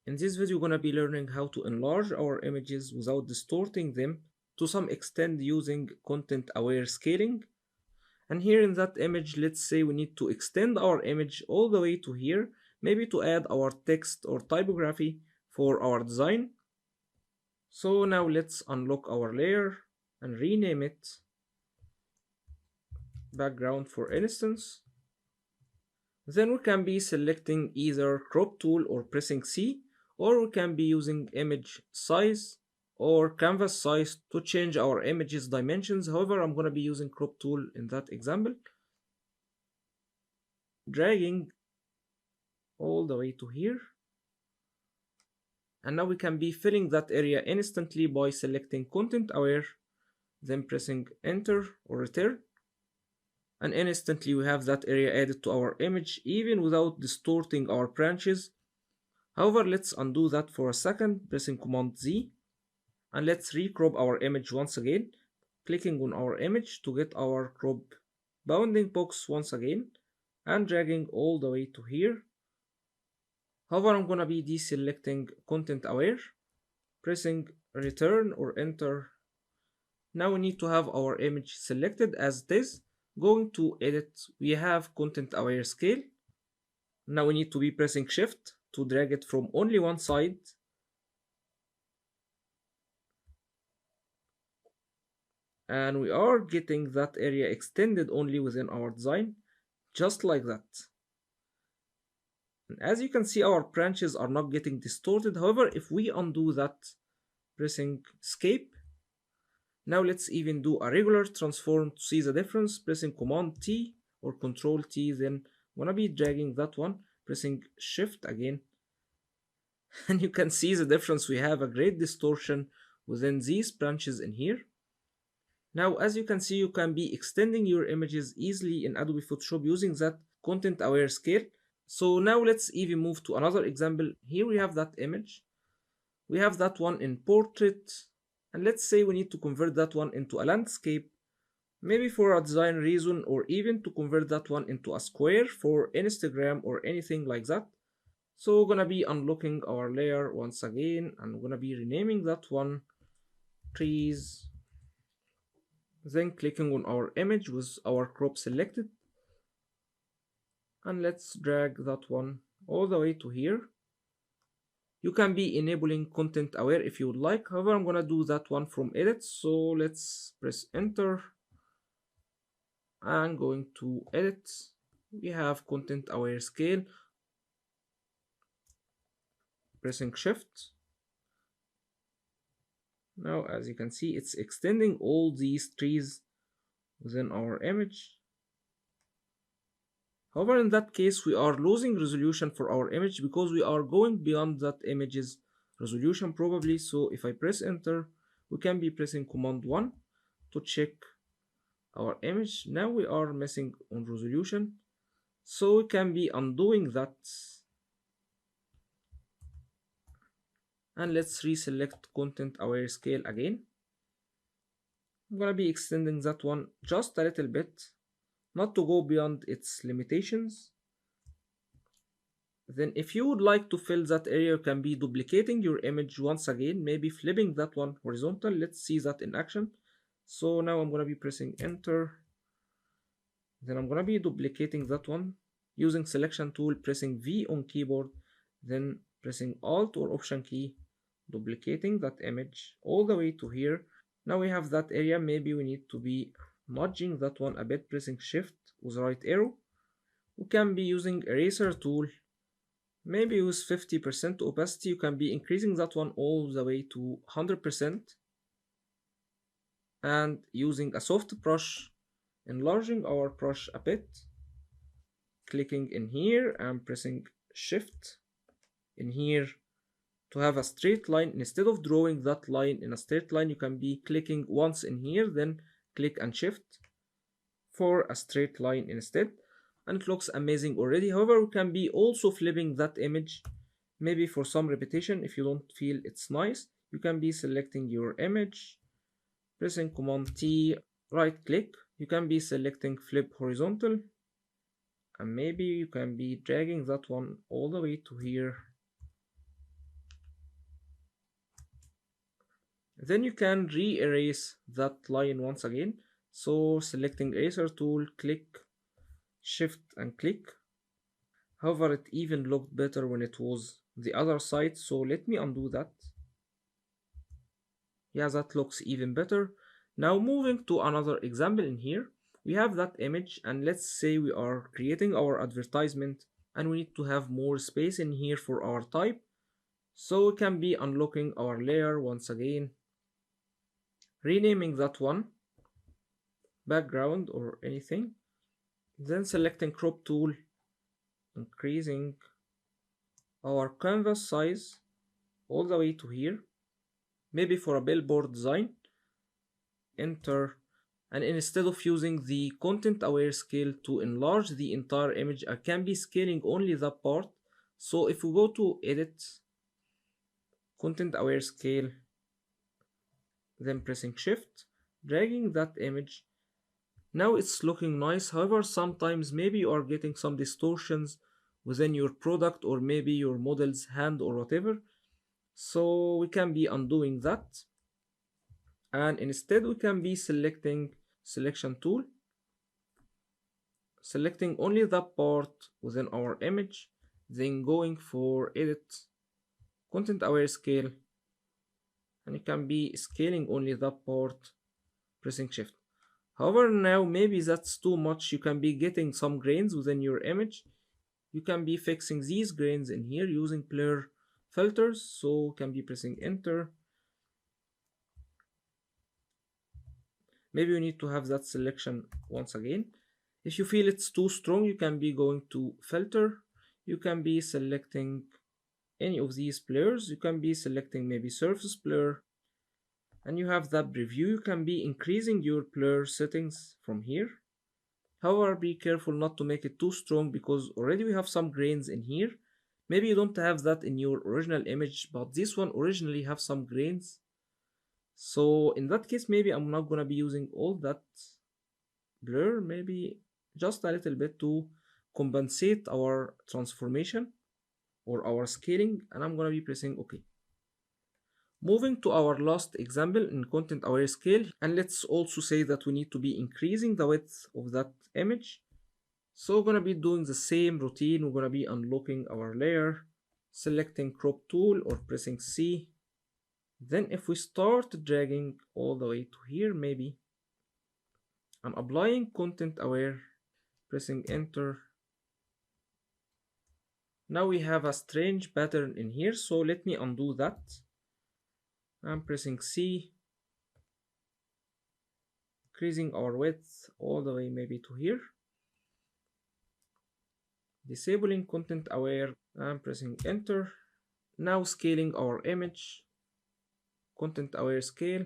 In this video, we're gonna be learning how to enlarge our images without distorting them to some extent using content-aware scaling. And here in that image, let's say we need to extend our image all the way to here, maybe to add our text or typography for our design. So now let's unlock our layer and rename it background for instance. Then we can be selecting either crop tool or pressing C, or we can be using image size or canvas size to change our image's dimensions. However, I'm going to be using crop tool in that example. Dragging all the way to here. And now we can be filling that area instantly by selecting content aware, then pressing enter or return. And instantly we have that area added to our image even without distorting our branches. However, let's undo that for a second, pressing Command Z, and let's recrop our image once again, clicking on our image to get our crop bounding box once again, and dragging all the way to here. However, I'm gonna be deselecting content aware, pressing return or enter. Now we need to have our image selected as it is. Going to edit, we have content aware scale. Now we need to be pressing shift to drag it from only one side. And we are getting that area extended only within our design, just like that. And as you can see, our branches are not getting distorted. However, if we undo that, pressing escape, now let's even do a regular transform to see the difference, pressing Command T or Control T, then I'm gonna be dragging that one, pressing shift again. And you can see the difference. We have a great distortion within these branches in here. Now, as you can see, you can be extending your images easily in Adobe Photoshop using that content aware scale. So now let's even move to another example. Here we have that image. We have that one in portrait. And let's say we need to convert that one into a landscape, maybe for a design reason, or even to convert that one into a square for Instagram or anything like that. So we're gonna be unlocking our layer once again, and we're gonna be renaming that one trees. Then clicking on our image with our crop selected, and let's drag that one all the way to here. You can be enabling content aware if you would like. However, I'm gonna do that one from edit. So let's press enter and going to edit. We have content aware scale. Pressing shift. Now, as you can see, it's extending all these trees within our image. However, in that case, we are losing resolution for our image because we are going beyond that image's resolution probably. So if I press enter, we can be pressing Command 1 to check our image. Now we are missing on resolution. So we can be undoing that. And let's reselect content aware scale again. I'm gonna be extending that one just a little bit, not to go beyond its limitations. Then if you would like to fill that area, you can be duplicating your image once again, maybe flipping that one horizontal. Let's see that in action. So now I'm gonna be pressing enter. Then I'm gonna be duplicating that one using selection tool, pressing V on keyboard, then pressing Alt or Option key, duplicating that image all the way to here. Now we have that area. Maybe we need to be nudging that one a bit, pressing shift with right arrow. We can be using eraser tool, maybe with 50% opacity. You can be increasing that one all the way to 100%, and using a soft brush, enlarging our brush a bit, clicking in here and pressing shift in here to have a straight line. Instead of drawing that line in a straight line, you can be clicking once in here, then click and shift for a straight line instead, and it looks amazing already. However, we can be also flipping that image, maybe for some repetition. If you don't feel it's nice, you can be selecting your image, pressing Command T, right click. You can be selecting flip horizontal, and maybe you can be dragging that one all the way to here. Then you can re-erase that line once again. So selecting eraser tool, click, shift and click. However, it even looked better when it was the other side. So let me undo that. Yeah, that looks even better. Now moving to another example in here. We have that image and let's say we are creating our advertisement and we need to have more space in here for our type. So we can be unlocking our layer once again, renaming that one background or anything, then selecting crop tool, increasing our canvas size all the way to here, maybe for a billboard design, enter, and instead of using the content aware scale to enlarge the entire image, I can be scaling only that part. So if we go to edit, content aware scale, then pressing shift, dragging that image. Now it's looking nice. However, sometimes maybe you are getting some distortions within your product or maybe your model's hand or whatever. So we can be undoing that. And instead we can be selecting selection tool, selecting only that part within our image, then going for edit, content aware scale, and you can be scaling only that part, pressing shift. However, now maybe that's too much. You can be getting some grains within your image. You can be fixing these grains in here using blur filters. So you can be pressing enter. Maybe you need to have that selection once again. If you feel it's too strong, you can be going to filter. You can be selecting any of these blurs. You can be selecting maybe surface blur. And you have that preview. You can be increasing your blur settings from here. However, be careful not to make it too strong because already we have some grains in here. Maybe you don't have that in your original image, but this one originally have some grains. So in that case, maybe I'm not gonna be using all that blur, maybe just a little bit to compensate our transformation or our scaling, and I'm gonna be pressing OK. Moving to our last example in content aware scale, and let's also say that we need to be increasing the width of that image. So we're gonna be doing the same routine. We're gonna be unlocking our layer, selecting crop tool or pressing C. Then if we start dragging all the way to here, maybe I'm applying content aware, pressing enter. Now we have a strange pattern in here, so let me undo that. I'm pressing C, increasing our width all the way maybe to here. Disabling content aware, I'm pressing enter. Now scaling our image, content aware scale.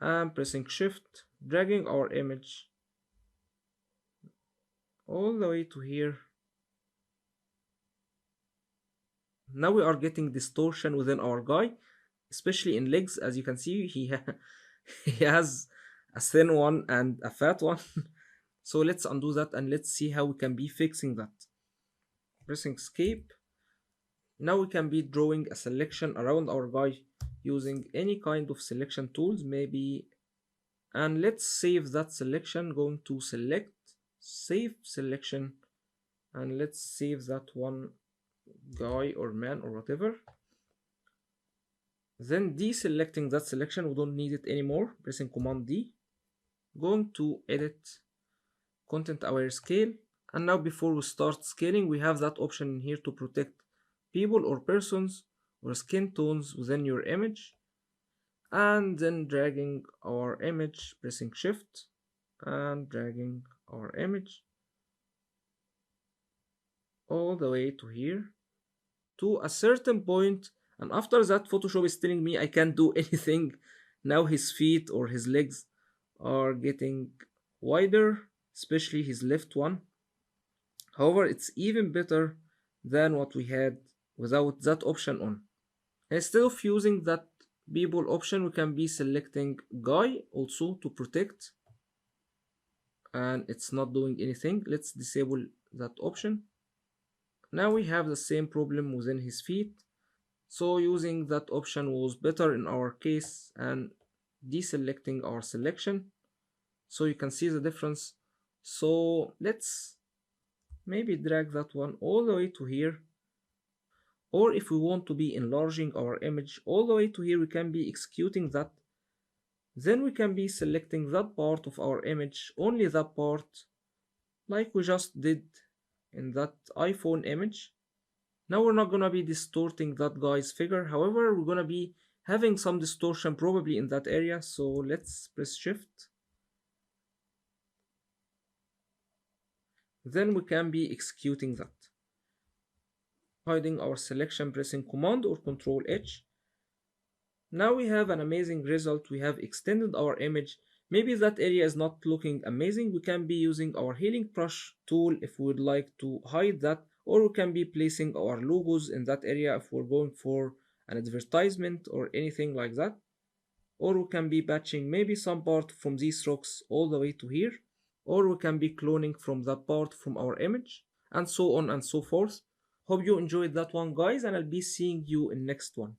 I'm pressing shift, dragging our image all the way to here. Now we are getting distortion within our guy, especially in legs. As you can see, he has a thin one and a fat one. So let's undo that and let's see how we can be fixing that. Pressing escape. Now we can be drawing a selection around our guy using any kind of selection tools, maybe. And let's save that selection. Going to select, save selection, and let's save that one guy or man or whatever. Then deselecting that selection, we don't need it anymore, pressing Command D. Going to edit, content aware scale, and now before we start scaling, we have that option in here to protect people or persons or skin tones within your image. And then dragging our image, pressing shift and dragging our image all the way to here to a certain point, and after that Photoshop is telling me I can't do anything. Now his feet or his legs are getting wider, especially his left one. However, it's even better than what we had without that option on. Instead of using that people option, we can be selecting guy also to protect, and it's not doing anything. Let's disable that option. Now we have the same problem within his feet. So using that option was better in our case and deselecting our selection so you can see the difference. So let's maybe drag that one all the way to here. Or if we want to be enlarging our image all the way to here, we can be executing that. Then we can be selecting that part of our image, only that part, like we just did in that iPhone image. Now we're not gonna be distorting that guy's figure, however, we're gonna be having some distortion probably in that area, so let's press shift. Then we can be executing that. Hiding our selection, pressing Command or Control H. Now we have an amazing result. We have extended our image. Maybe that area is not looking amazing. We can be using our healing brush tool if we would like to hide that, or we can be placing our logos in that area if we're going for an advertisement or anything like that. Or we can be batching maybe some part from these rocks all the way to here, or we can be cloning from that part from our image, and so on and so forth. Hope you enjoyed that one, guys, and I'll be seeing you in next one.